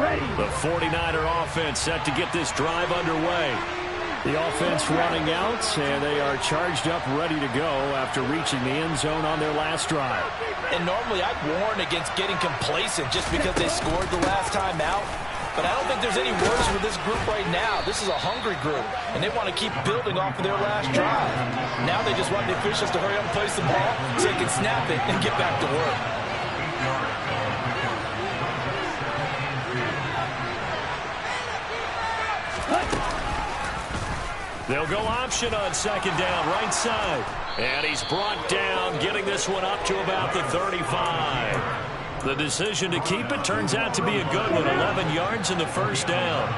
The 49er offense set to get this drive underway. The offense running out, and they are charged up, ready to go after reaching the end zone on their last drive. And normally I'd warn against getting complacent just because they scored the last time out. But I don't think there's any worries with this group right now. This is a hungry group, and they want to keep building off of their last drive. Now they just want the officials to hurry up and place the ball so they can snap it and get back to work. They'll go option on second down, right side. And he's brought down, getting this one up to about the 35. The decision to keep it turns out to be a good one, 11 yards in the first down.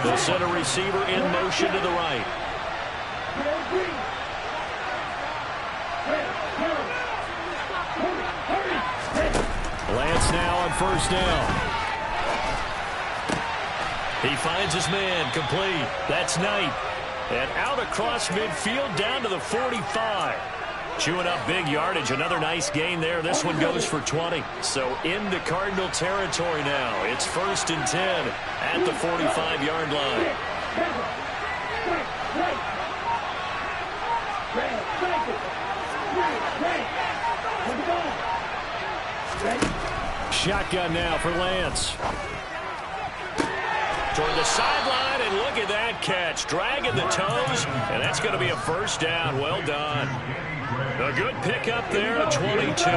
The center receiver in motion to the right. Lance now on first down. He finds his man, complete. That's Knight. And out across midfield down to the 45. Chewing up big yardage. Another nice gain there. This one goes for 20. So into Cardinal territory now. It's 1st and 10 at the 45-yard line. Shotgun now for Lance. Toward the sideline, and look at that catch. Dragging the toes, and that's going to be a first down. Well done. A good pickup there at 22.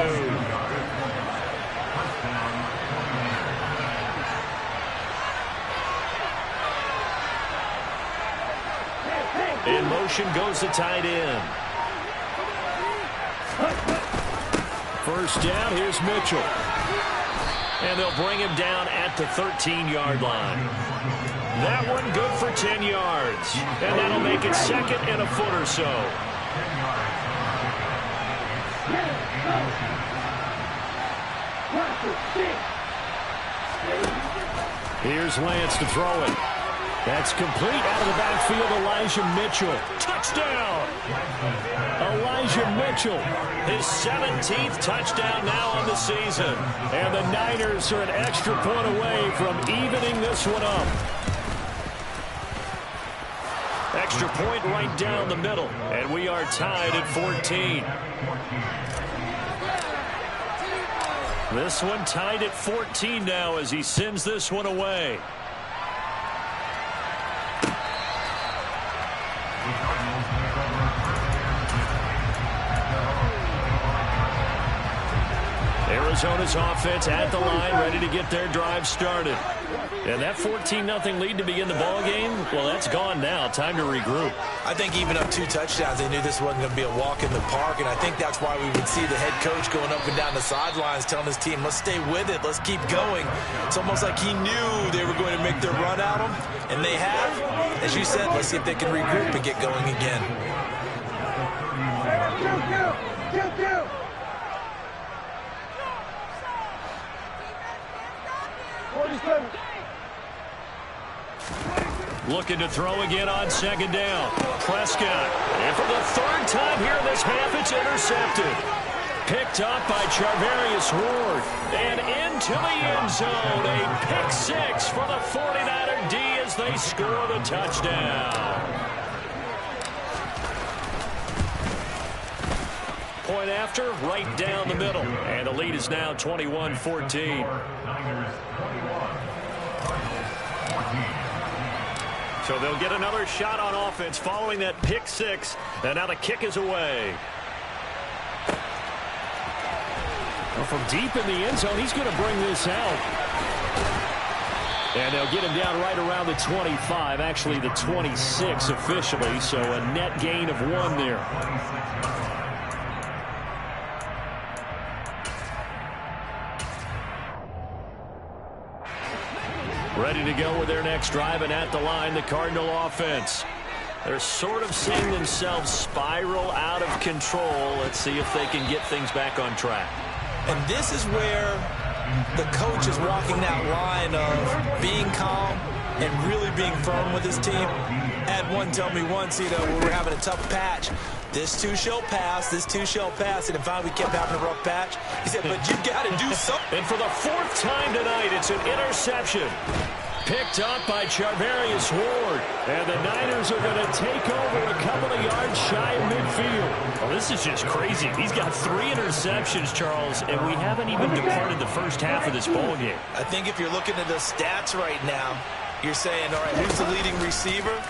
In motion goes the tight end. First down, here's Mitchell. And they'll bring him down at the 13-yard line. That one good for 10 yards. And that'll make it second and a foot or so. Here's Lance to throw it. That's complete out of the backfield. Elijah Mitchell. Touchdown! Elijah Mitchell. His 17th touchdown now on the season. And the Niners are an extra point away from evening this one up. Extra point right down the middle. And we are tied at 14. This one tied at 14 now as he sends this one away. Arizona's offense at the line, ready to get their drive started. And that 14-0 lead to begin the ball game, well, that's gone now. Time to regroup. I think even up 2 touchdowns, they knew this wasn't going to be a walk in the park, and I think that's why we would see the head coach going up and down the sidelines telling his team, let's stay with it, let's keep going. It's almost like he knew they were going to make their run at him, and they have. As you said, let's see if they can regroup and get going again. Looking to throw again on second down. Prescott. And for the 3rd time here in this half, it's intercepted. Picked up by Charvarius Ward. And into the end zone. A pick 6 for the 49er D as they score the touchdown. Point after, right down the middle. And the lead is now 21-14. So they'll get another shot on offense following that pick 6. And now the kick is away. Well, from deep in the end zone, he's going to bring this out. And they'll get him down right around the 25, actually the 26 officially. So a net gain of 1 there. Ready to go with their next drive, and at the line, the Cardinal offense. They're sort of seeing themselves spiral out of control. Let's see if they can get things back on track. And this is where the coach is walking that line of being calm and really being firm with his team. Had one tell me once, we were having a tough patch. This too shall pass. This too shall pass. And finally, we kept having a rough patch. He said, but you got to do something. And for the 4th time tonight, it's an interception. Picked up by Charvarius Ward. And the Niners are going to take over a couple of yards shy of midfield. Well, this is just crazy. He's got 3 interceptions, Charles, and we haven't even departed the first half of this ball game. I think if you're looking at the stats right now, you're saying, all right, who's the leading receiver?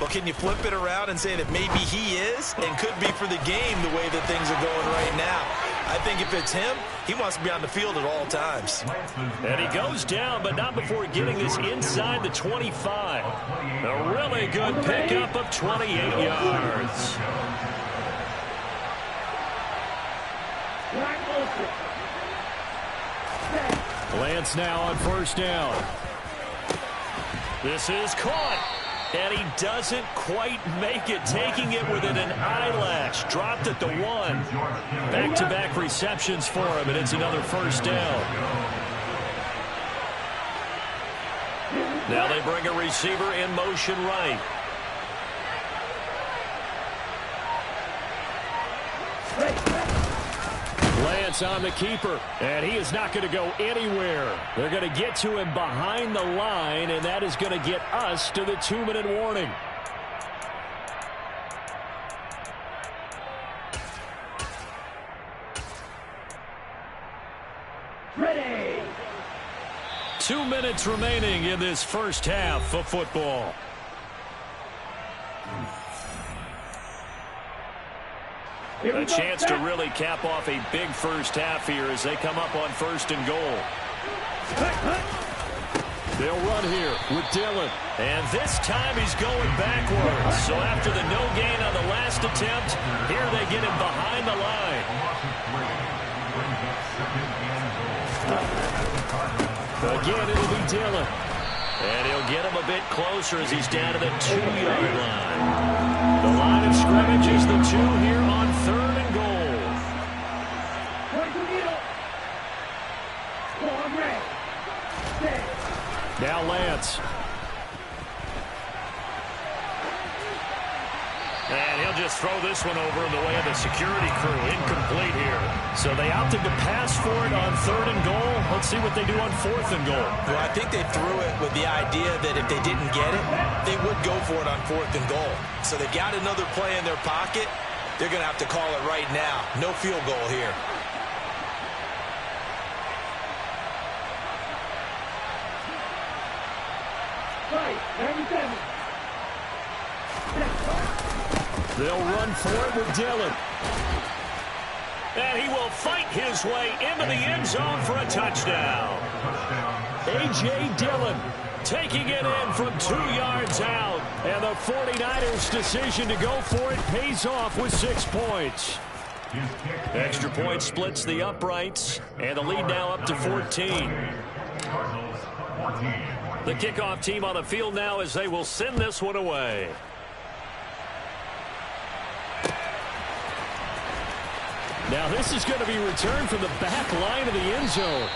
Well, can you flip it around and say that maybe he is and could be for the game the way that things are going right now? I think if it's him, he wants to be on the field at all times. And he goes down, but not before getting this inside the 25. A really good pickup of 28 yards. Lance now on 1st down. This is caught. And he doesn't quite make it, taking it within an eyelash. Dropped at the 1. Back-to-back receptions for him, and it's another 1st down. Now they bring a receiver in motion right. Lance on the keeper, and he is not going to go anywhere. They're going to get to him behind the line, and that is going to get us to the 2-minute warning. Ready. 2 minutes remaining in this first half of football. A chance to really cap off a big first half here as they come up on 1st and goal. They'll run here with Dillon. And this time he's going backwards. So after the no gain on the last attempt, here they get him behind the line. Again, it'll be Dillon. And he'll get him a bit closer as he's down to the 2-yard line. The line of scrimmage is the 2 here on 3rd and goal. Now Lance. And he'll just throw this one over in the way of the security crew. Incomplete here. So they opted to pass for it on 3rd and goal. Let's see what they do on 4th and goal. Well, I think they threw it with the idea that if they didn't get it, they would go for it on 4th and goal. So they got another play in their pocket. They're going to have to call it right now. No field goal here. They'll run for it with Dillon. And he will fight his way into the end zone for a touchdown. A.J. Dillon taking it in from 2 yards out. And the 49ers' decision to go for it pays off with 6 points. Extra point splits the uprights. And the lead now up to 14. The kickoff team on the field now as they will send this one away. Now this is going to be returned from the back line of the end zone.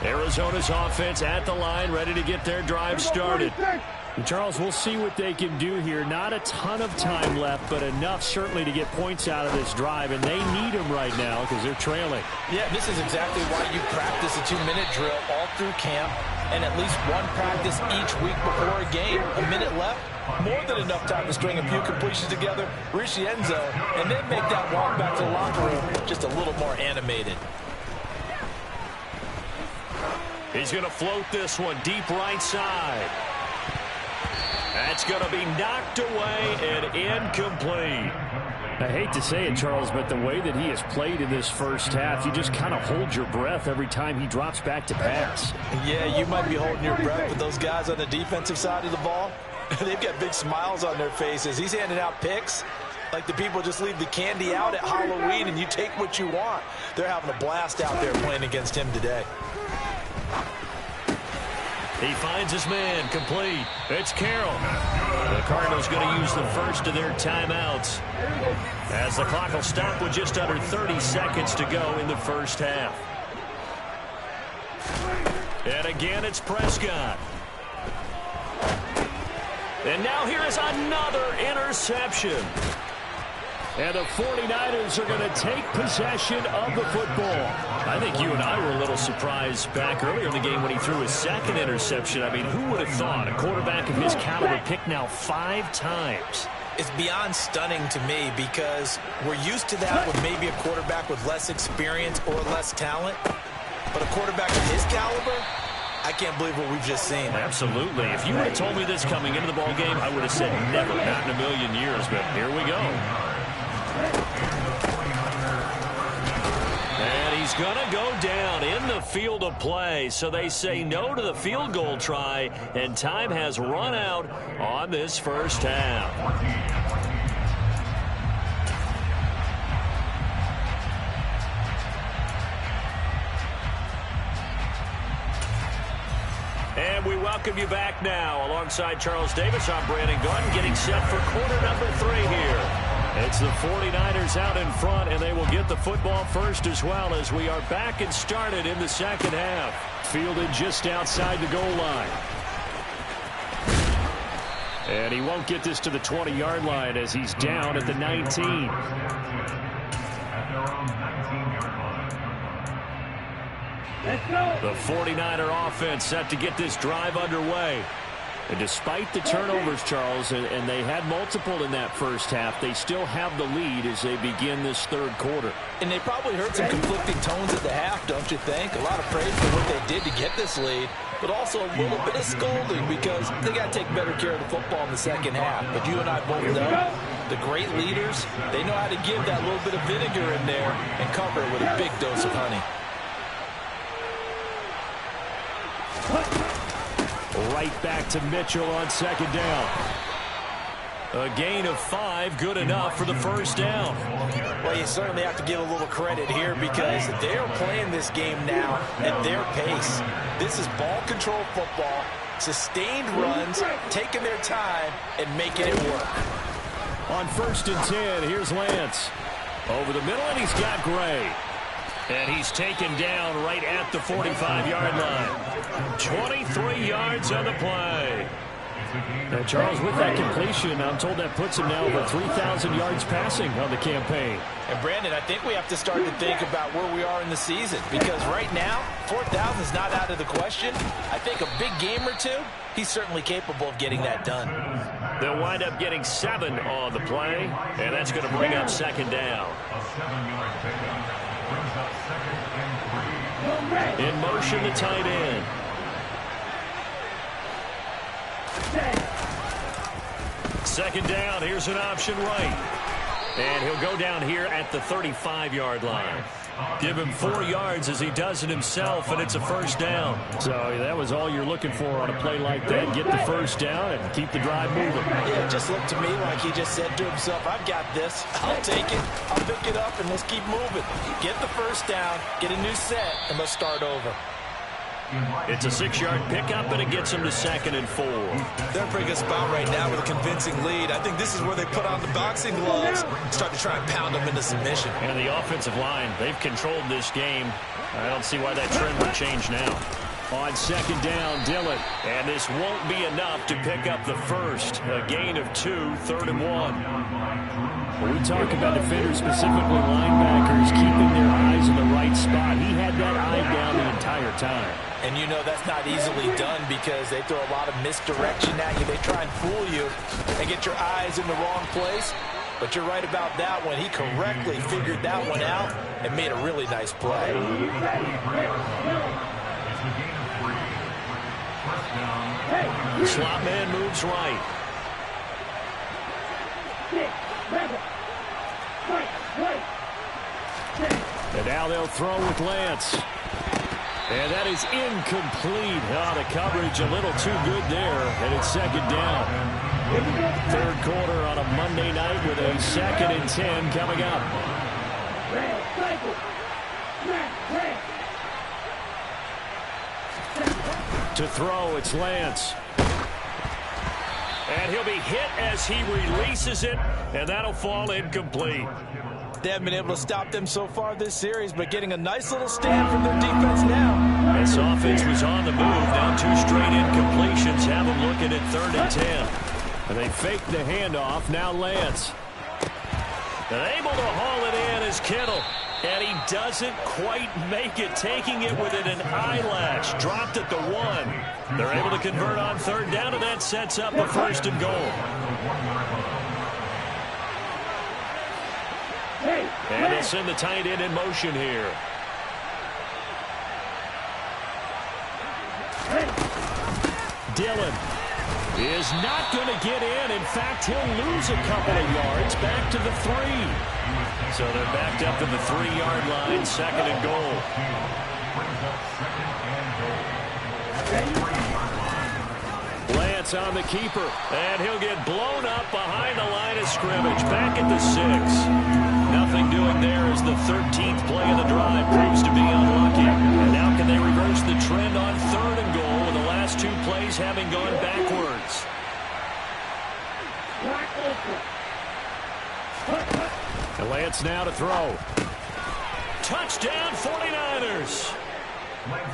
Arizona's offense at the line, ready to get their drive started. And Charles, we'll see what they can do here. Not a ton of time left, but enough certainly to get points out of this drive, and they need them right now because they're trailing. Yeah, this is exactly why you practice a 2-minute drill all through camp and at least one practice each week before a game. A minute left, more than enough time to string a few completions together, reach the end zone, and then make that walk back to the locker room just a little more animated. He's going to float this one deep right side. That's going to be knocked away and incomplete. I hate to say it, Charles, but the way that he has played in this first half, you just kind of hold your breath every time he drops back to pass. Yeah, you might be holding your breath, but those guys on the defensive side of the ball, they've got big smiles on their faces. He's handing out picks like the people just leave the candy out at Halloween and you take what you want. They're having a blast out there playing against him today. He finds his man, complete. It's Carroll. The Cardinals going to use the first of their timeouts, as the clock will stop with just under 30 seconds to go in the first half. And again, it's Prescott. And now here is another interception. And the 49ers are going to take possession of the football. I think you and I were a little surprised back earlier in the game when he threw his second interception. I mean, who would have thought a quarterback of his caliber picked now 5 times? It's beyond stunning to me because we're used to that with maybe a quarterback with less experience or less talent. But a quarterback of his caliber, I can't believe what we've just seen. Absolutely. If you would have told me this coming into the ball game, I would have said never, not in a million years. But here we go. And he's going to go down in the field of play. So they say no to the field goal try, and time has run out on this first half. And we welcome you back now. Alongside Charles Davis, I'm Brandon Gordon, getting set for quarter number 3 here. It's the 49ers out in front, and they will get the football first as well as we are back and started in the second half. Fielded just outside the goal line. And he won't get this to the 20-yard line as he's down at the 19. The 49er offense set to get this drive underway. And despite the turnovers, Charles, and they had multiple in that first half, they still have the lead as they begin this third quarter. And they probably heard some conflicting tones at the half, don't you think? A lot of praise for what they did to get this lead, but also a little bit of scolding because they got to take better care of the football in the second half. But you and I both know the great leaders, they know how to give that little bit of vinegar in there and cover it with a big dose of honey. Right back to Mitchell on second down. A gain of 5, good enough for the first down. Well, you certainly have to give a little credit here because they're playing this game now at their pace. This is ball control football, sustained runs, taking their time, and making it work. On 1st and 10, here's Lance. Over the middle, and he's got Gray. And he's taken down right at the 45-yard line. 23 yards on the play. Now, Charles, with that completion, I'm told that puts him now over 3,000 yards passing on the campaign. And, Brandon, I think we have to start to think about where we are in the season because right now, 4,000 is not out of the question. I think a big game or two, he's certainly capable of getting that done. They'll wind up getting 7 on the play, and that's going to bring up second down. In motion, the tight end. Second down, here's an option right. And he'll go down here at the 35-yard line. Give him 4 yards as he does it himself, and it's a first down. So that was all you're looking for on a play like that. Get the first down and keep the drive moving. Yeah, it just looked to me like he just said to himself, I've got this. I'll take it. I'll pick it up, and let's keep moving. Get the first down, get a new set, and let's start over. It's a 6-yard pickup, and it gets him to 2nd and 4. They're in a pretty good spot right now with a convincing lead. I think this is where they put on the boxing gloves, start to try and pound them into submission. And the offensive line, they've controlled this game. I don't see why that trend would change now. On second down, Dillon. And this won't be enough to pick up the first. A gain of 2, 3rd and 1. When we talk about defenders, specifically linebackers, keeping their eyes in the right spot, he had that eye down the entire time. And you know that's not easily done because they throw a lot of misdirection at you. They try and fool you and get your eyes in the wrong place. But you're right about that one. He correctly figured that one out and made a really nice play. Slot man moves right. And now they'll throw with Lance. And that is incomplete. Oh, the coverage a little too good there. And it's second down. Third quarter on a Monday night with a 2nd and 10 coming up. To throw, it's Lance. And he'll be hit as he releases it, and that'll fall incomplete. They haven't been able to stop them so far this series, but getting a nice little stand from their defense now. This offense was on the move. Now 2 straight incompletions have them looking at 3rd and 10. And they fake the handoff. Now Lance. And able to haul it in is Kittle. And he doesn't quite make it, taking it within an eyelash. Dropped at the 1. They're able to convert on 3rd down, and that sets up a 1st and goal. And they'll send the tight end in motion here. Dillon is not going to get in. In fact, he'll lose a couple of yards back to the 3. So they're backed up to the 3-yard line, 2nd and goal. Lance on the keeper, and he'll get blown up behind the line of scrimmage. Back at the 6. Nothing doing there as the 13th play of the drive proves to be unlucky. And now can they reverse the trend on 3rd and goal with the last 2 plays having gone backwards? And Lance now to throw. Touchdown 49ers.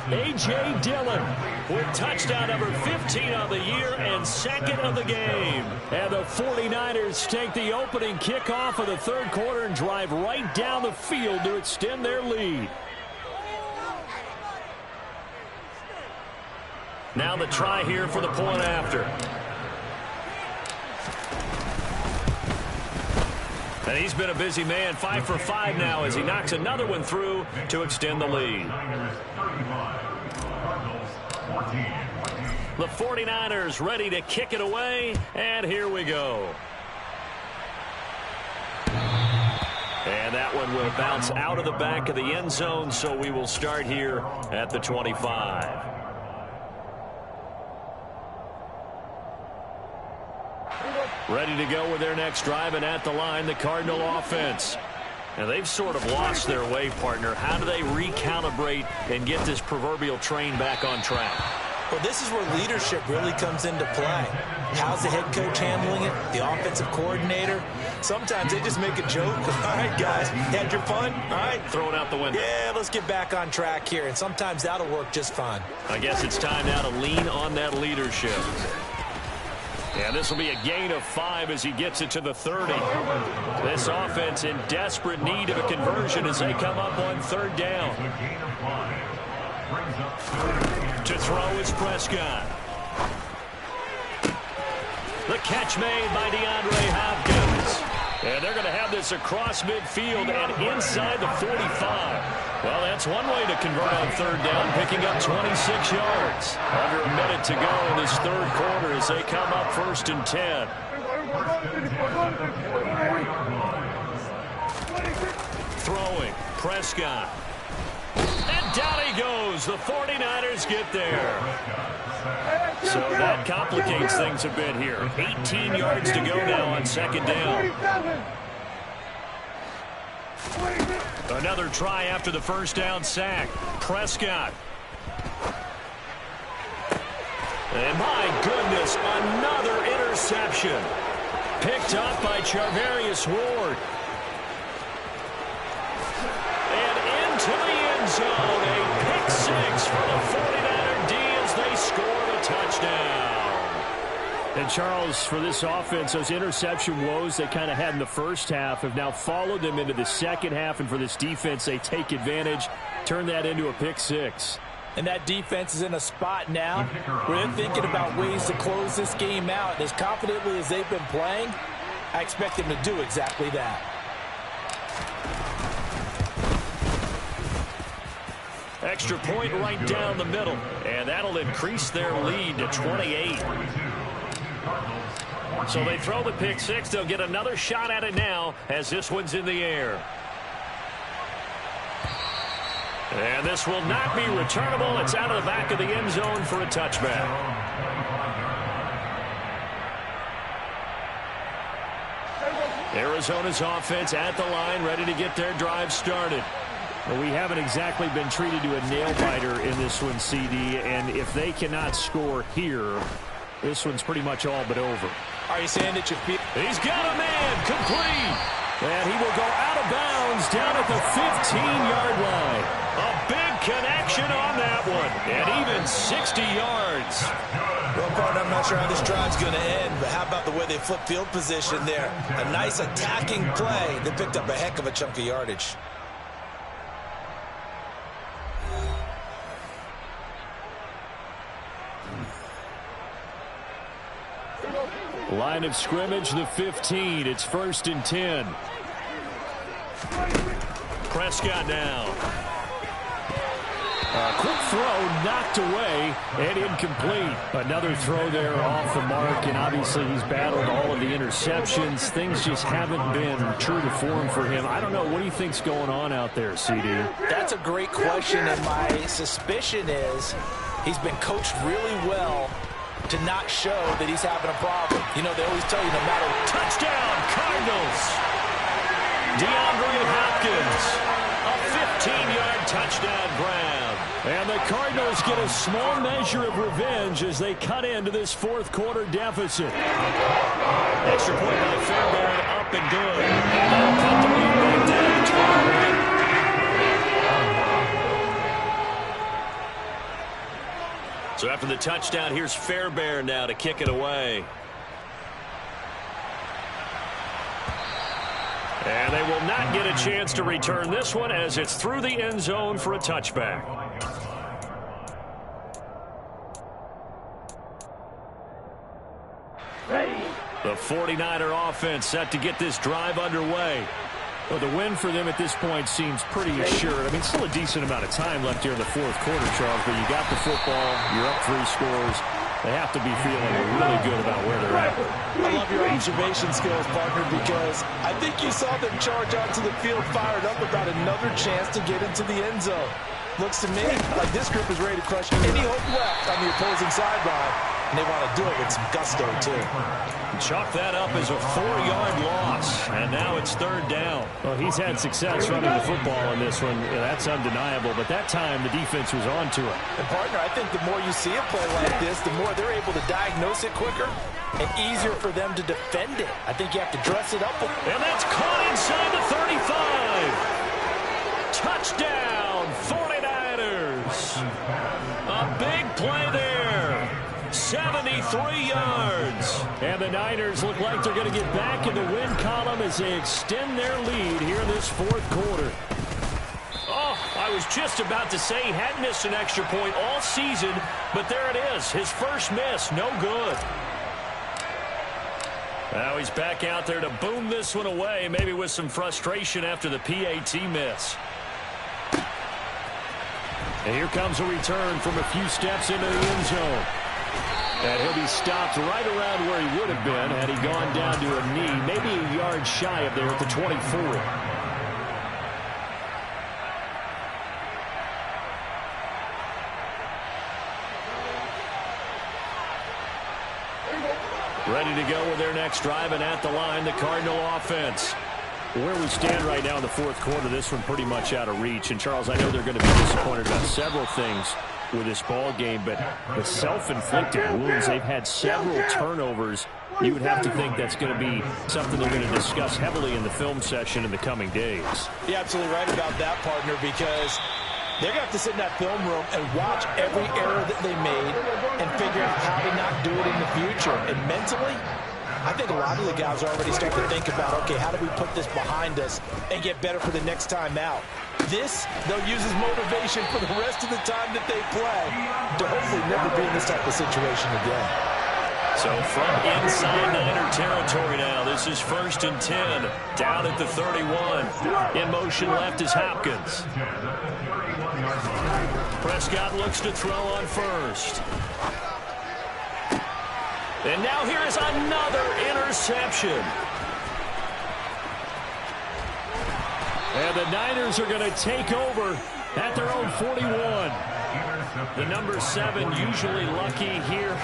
A.J. Dillon with touchdown number 15 on the year and 2nd of the game. And the 49ers take the opening kickoff of the 3rd quarter and drive right down the field to extend their lead. Now the try here for the point after. And he's been a busy man, 5 for 5 now as he knocks another one through to extend the lead. The 49ers ready to kick it away, and here we go. And that one will bounce out of the back of the end zone, so we will start here at the 25. Ready to go with their next drive, and at the line, the Cardinal offense. And they've sort of lost their way, partner. How do they recalibrate and get this proverbial train back on track? Well, this is where leadership really comes into play. How's the head coach handling it? The offensive coordinator? Sometimes they just make a joke. All right, guys, had your fun? All right. Throw it out the window. Yeah, let's get back on track here. And sometimes that'll work just fine. I guess it's time now to lean on that leadership. And this will be a gain of 5 as he gets it to the 30. This offense in desperate need of a conversion as they come up on 3rd down. To throw is Prescott. The catch made by DeAndre Hopkins. And they're going to have this across midfield and inside the 45. Well, that's one way to convert on 3rd down, picking up 26 yards. Under a minute to go in this 3rd quarter as they come up 1st and 10. Throwing, Prescott. And down he goes. The 49ers get there. So that complicates things a bit here. 18 yards to go now on 2nd down. Another try after the 1st down sack. Prescott. And my goodness, another interception. Picked up by Charvarius Ward. And into the end zone. A pick 6 for the 49er D as they scored a touchdown. And, Charles, for this offense, those interception woes they kind of had in the first half have now followed them into the second half. And for this defense, they take advantage, turn that into a pick 6. And that defense is in a spot now where they're thinking about ways to close this game out. And as confidently as they've been playing, I expect them to do exactly that. Extra point right down the middle. And that'll increase their lead to 28. So they throw the pick 6. They'll get another shot at it now as this one's in the air. And this will not be returnable. It's out of the back of the end zone for a touchback. Arizona's offense at the line, ready to get their drive started. Well, we haven't exactly been treated to a nail-biter in this one, CD, and if they cannot score here, this one's pretty much all but over. Are you saying that you feel... He's got a man, complete, and he will go out of bounds down at the 15-yard line. A big connection on that one, and even 60 yards. Well, partner, I'm not sure how this drive's going to end, but how about the way they flip field position there? A nice attacking play that picked up a heck of a chunk of yardage. Line of scrimmage, the 15. It's 1st and 10. Prescott now. Quick throw knocked away and incomplete. Another throw there off the mark, and obviously he's battled all of the interceptions. Things just haven't been true to form for him. I don't know. What do you think's going on out there, CD? That's a great question, and my suspicion is he's been coached really well to not show that he's having a problem. You know, they always tell you no matter... Touchdown, Cardinals! DeAndre Hopkins, a 15-yard touchdown grab. And the Cardinals get a small measure of revenge as they cut into this fourth quarter deficit. Extra point by Fairbairn, up and good. And they'll cut the lead back down to 21. So after the touchdown, here's Fairbairn now to kick it away. And they will not get a chance to return this one as it's through the end zone for a touchback. The 49er offense set to get this drive underway. Well, the win for them at this point seems pretty assured. I mean, still a decent amount of time left here in the fourth quarter, Charles, but you got the football, you're up 3 scores. They have to be feeling really good about where they're at. I love your observation skills, partner, because I think you saw them charge onto the field fired up about another chance to get into the end zone. Looks to me like this group is ready to crush any hope left on the opposing sideline, and they want to do it with some gusto, too. Chalk that up as a 4-yard loss, and now it's 3rd down. Well, he's had success running the football in this one. That's undeniable, but that time the defense was on to it. And, partner, I think the more you see a play like this, the more they're able to diagnose it quicker and easier for them to defend it. I think you have to dress it up. And that's caught inside the 35. Touchdown, 49ers. A big play there. 73 yards. And the Niners look like they're going to get back in the win column as they extend their lead here in this fourth quarter. Oh, I was just about to say he hadn't missed an extra point all season, but there it is. His first miss, no good. Now he's back out there to boom this one away, maybe with some frustration after the PAT miss. And here comes a return from a few steps into the end zone. And he'll be stopped right around where he would have been had he gone down to a knee, maybe a yard shy of there at the 24. Ready to go with their next drive, and at the line, the Cardinal offense. Where we stand right now in the fourth quarter, this one pretty much out of reach. And, Charles, I know they're going to be disappointed about several things with this ball game, but the self-inflicted wounds, they've had several turnovers. You would have to think that's going to be something they're going to discuss heavily in the film session in the coming days. You're absolutely right about that, partner, because they're going to have to sit in that film room and watch every error that they made and figure out how to not do it in the future. And mentally, I think a lot of the guys are already starting to think about, okay, how do we put this behind us and get better for the next time out? This, they'll use as motivation for the rest of the time that they play to hopefully never be in this type of situation again. So from inside Niner territory now, this is 1st and 10, down at the 31. In motion left is Hopkins. Prescott looks to throw on first. And now here is another interception. And the Niners are going to take over at their own 41. The number 7 usually lucky here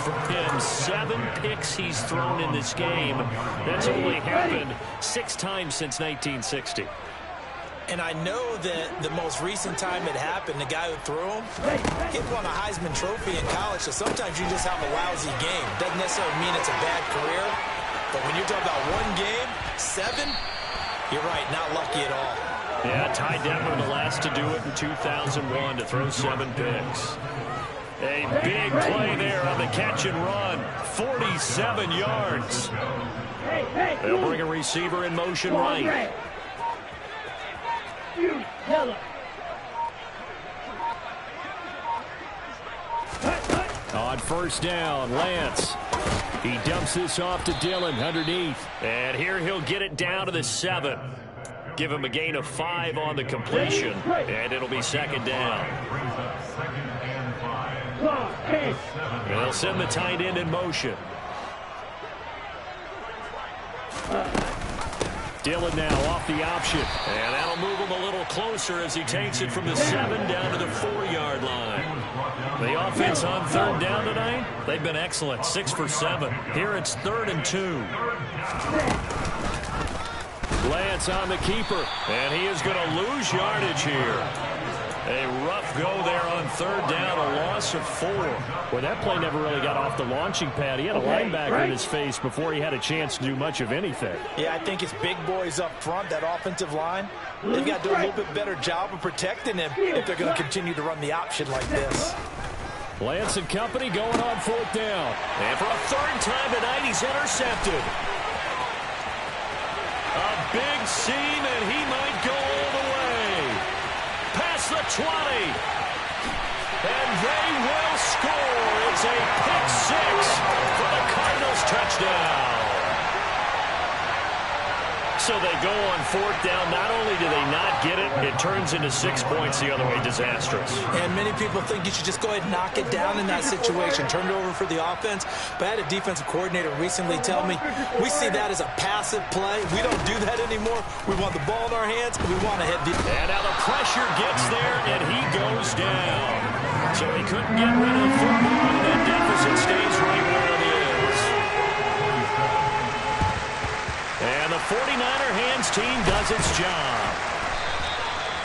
for him. 7 picks he's thrown in this game. That's only happened 6 times since 1960. And I know that the most recent time it happened, the guy who threw him, he won a Heisman Trophy in college, so sometimes you just have a lousy game. Doesn't necessarily mean it's a bad career, but when you're talking about one game, 7, you're right, not lucky at all. Yeah, Ty Detmer, the last to do it in 2001, to throw 7 picks. A big play there on the catch and run, 47 yards. They'll bring a receiver in motion right. On first down, Lance. He dumps this off to Dillon underneath. And here he'll get it down to the 7. Give him a gain of 5 on the completion. And it'll be second down. They'll send the tight end in motion. Dillon now off the option. And that'll move him a little closer as he takes it from the 7 down to the 4-yard line. The offense on third down tonight, they've been excellent, 6 for 7. Here it's 3rd and 2. Lance on the keeper, and he is going to lose yardage here. A rough go there on third down, a loss of 4. Well, that play never really got off the launching pad. He had a linebacker in his face before he had a chance to do much of anything. Yeah, I think it's big boys up front, that offensive line. They've got to do a little bit better job of protecting him if they're going to continue to run the option like this. Lance and company going on 4th down. And for a 3rd time tonight, he's intercepted. A big seam, and he might go all the way. Past the 20. And they will score. It's a pick 6 for the Cardinals touchdown. So they go on 4th down. Not only do they not get it, it turns into 6 points the other way. Disastrous. And many people think you should just go ahead and knock it down in that situation. Turn it over for the offense. But I had a defensive coordinator recently tell me, we see that as a passive play. We don't do that anymore. We want the ball in our hands, and we want to head. And now the pressure gets there, and he goes down. So he couldn't get rid of the football, and that deficit stays right where it is. And the 49er hands team does its job.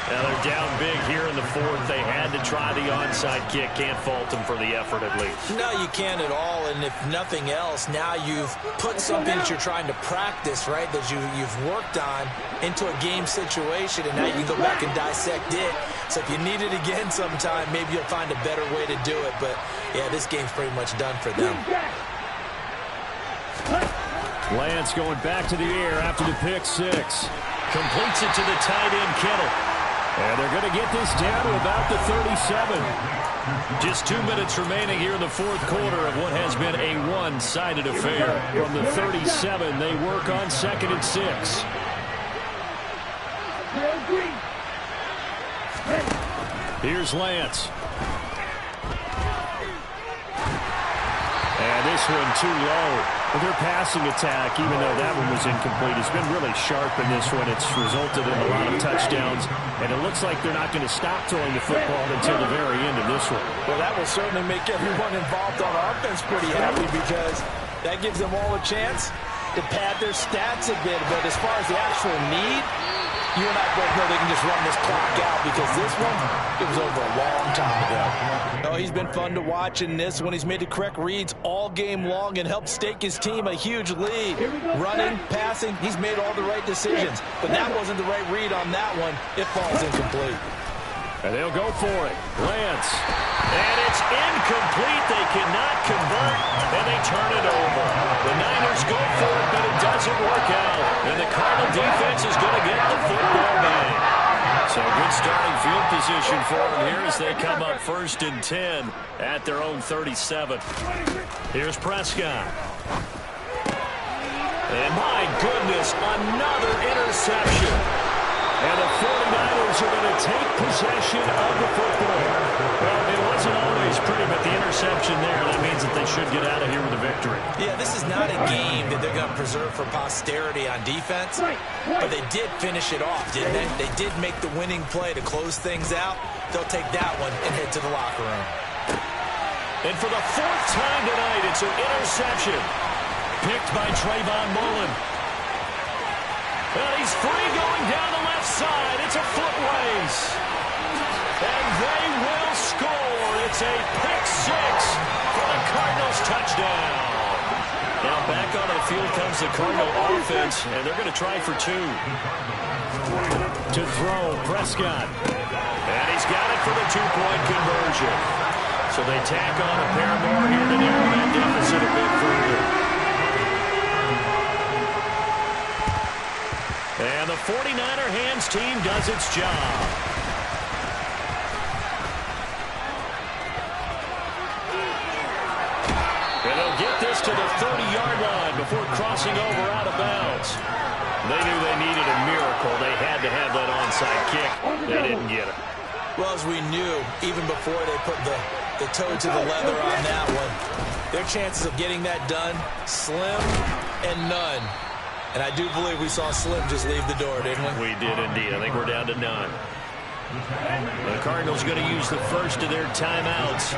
Now they're down big here in the 4th. They had to try the onside kick. Can't fault them for the effort at least. No, you can't at all. And if nothing else, now you've put something that you're trying to practice, right, that you've worked on into a game situation, and now you can go back and dissect it. So if you need it again sometime, maybe you'll find a better way to do it. But, yeah, this game's pretty much done for them. Lance going back to the air after the pick 6. Completes it to the tight end, Kittle. And they're going to get this down to about the 37. Just 2 minutes remaining here in the 4th quarter of what has been a one-sided affair. From the 37, they work on 2nd and 6. Here's Lance. And this one too low. Their passing attack, even though that one was incomplete, has been really sharp in this one. It's resulted in a lot of touchdowns, and it looks like they're not going to stop throwing the football until the very end of this one. Well, that will certainly make everyone involved on offense pretty happy, because that gives them all a chance to pad their stats a bit. But as far as the actual need, you and I both know they can just run this clock out, because this one, it was over a long time ago. Oh, he's been fun to watch in this one. He's made the correct reads all game long and helped stake his team a huge lead. Running, passing, he's made all the right decisions. But that wasn't the right read on that one. It falls incomplete. And they'll go for it. Lance. And it's incomplete. They cannot convert, and they turn it over. The Niners go for it, but it doesn't work out. And the Cardinal defense is going to get the football back. So good starting field position for them here as they come up 1st and 10 at their own 37. Here's Prescott. And my goodness, another interception. And the 49ers are going to take possession of the football. Well, it wasn't always pretty, but the interception there, that means that they should get out of here with a victory. Yeah, this is not a game that they're going to preserve for posterity on defense, but they did finish it off, didn't they? They did make the winning play to close things out. They'll take that one and head to the locker room. And for the 4th time tonight, it's an interception picked by Trayvon Mullen. And he's free going down the left side. It's a foot race. And they will score. It's a pick six for the Cardinals touchdown. Now back onto the field comes the Cardinal offense, and they're going to try for two. To throw, Prescott. And he's got it for the two-point conversion. So they tack on a pair more here to narrow that deficit a bit further. And the 49er hands team does its job. And they'll get this to the 30-yard line before crossing over out of bounds. They knew they needed a miracle. They had to have that onside kick. They didn't get it. Well, as we knew, even before they put the toe to the leather on that one, their chances of getting that done, slim and none. And I do believe we saw Slim just leave the door, didn't we? We did indeed. I think we're down to none. The Cardinals going to use the first of their timeouts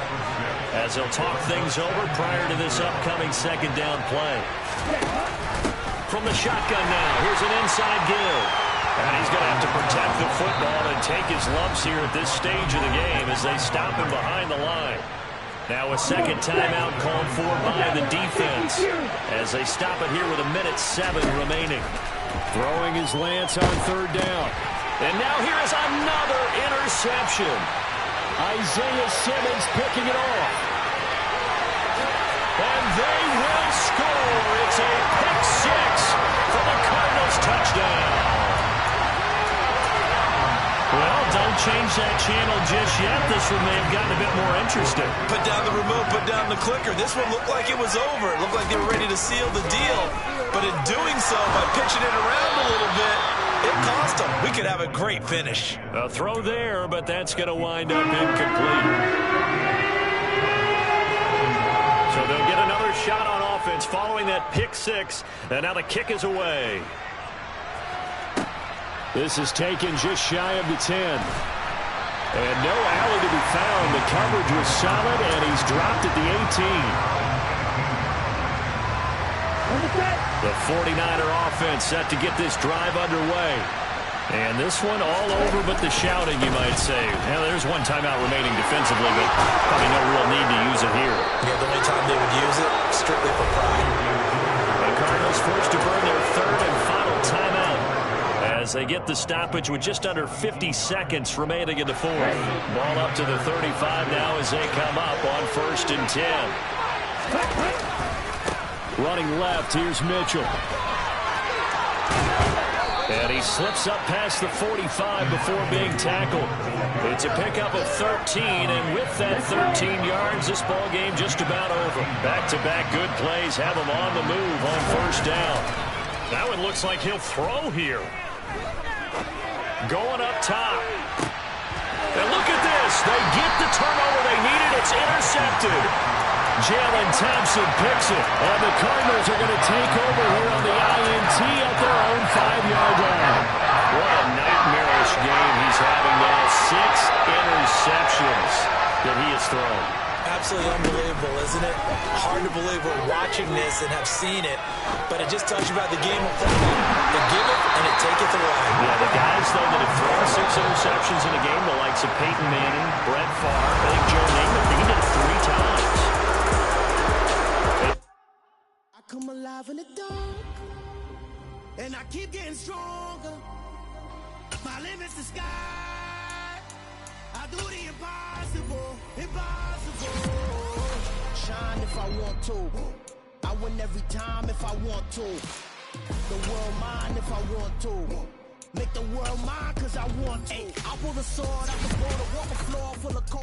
as they'll talk things over prior to this upcoming second down play. From the shotgun now, here's an inside give. And he's going to have to protect the football and take his lumps here at this stage of the game as they stop him behind the line. Now a second timeout called for by the defense as they stop it here with 1:07 remaining. Throwing his Lance on third down. And now here is another interception. Isaiah Simmons picking it off. And they will score. It's a pick six for the Cardinals touchdown. Well, don't change that channel just yet. This one may have gotten a bit more interesting. Put down the remote, put down the clicker. This one looked like it was over. It looked like they were ready to seal the deal. But in doing so, by pitching it around a little bit, it cost them. We could have a great finish. A throw there, but that's going to wind up incomplete. So they'll get another shot on offense following that pick six. And now the kick is away. This is taken just shy of the 10. And no alley to be found. The coverage was solid, and he's dropped at the 18. The 49er offense set to get this drive underway. And this one all over but the shouting, you might say. Now, there's one timeout remaining defensively, but probably no real need to use it here. Yeah, the only time they would use it, strictly for pride. The Cardinals forced to burn their third and final timeout as they get the stoppage with just under 50 seconds remaining in the fourth. Ball up to the 35 now as they come up on 1st and 10. Running left, here's Mitchell. And he slips up past the 45 before being tackled. It's a pickup of 13, and with that 13 yards, this ball game just about over. Back-to-back good plays have him on the move on 1st down. That one looks like he'll throw here. Going up top. And look at this. They get the turnover they needed. It's intercepted. Jalen Thompson picks it. And the Cardinals are going to take over here on the INT at their own 5-yard line. What a nightmarish game he's having now. 6 interceptions that he has thrown. Absolutely unbelievable, isn't it? Hard to believe we're watching this and have seen it, but it just tells you about the game of football. They give it and it taketh away. Yeah, the guys, though, that have thrown 6 interceptions in a game, the likes of Peyton Manning, Brett Favre, I think Joe Namath, he did it 3 times. I come alive in the dark, and I keep getting stronger. My limit's the sky. I do the impossible, impossible. Shine if I want to. I win every time if I want to. The world mine if I want to. Make the world mine cause I want to. I pull the sword out the border, walk the floor full of cold.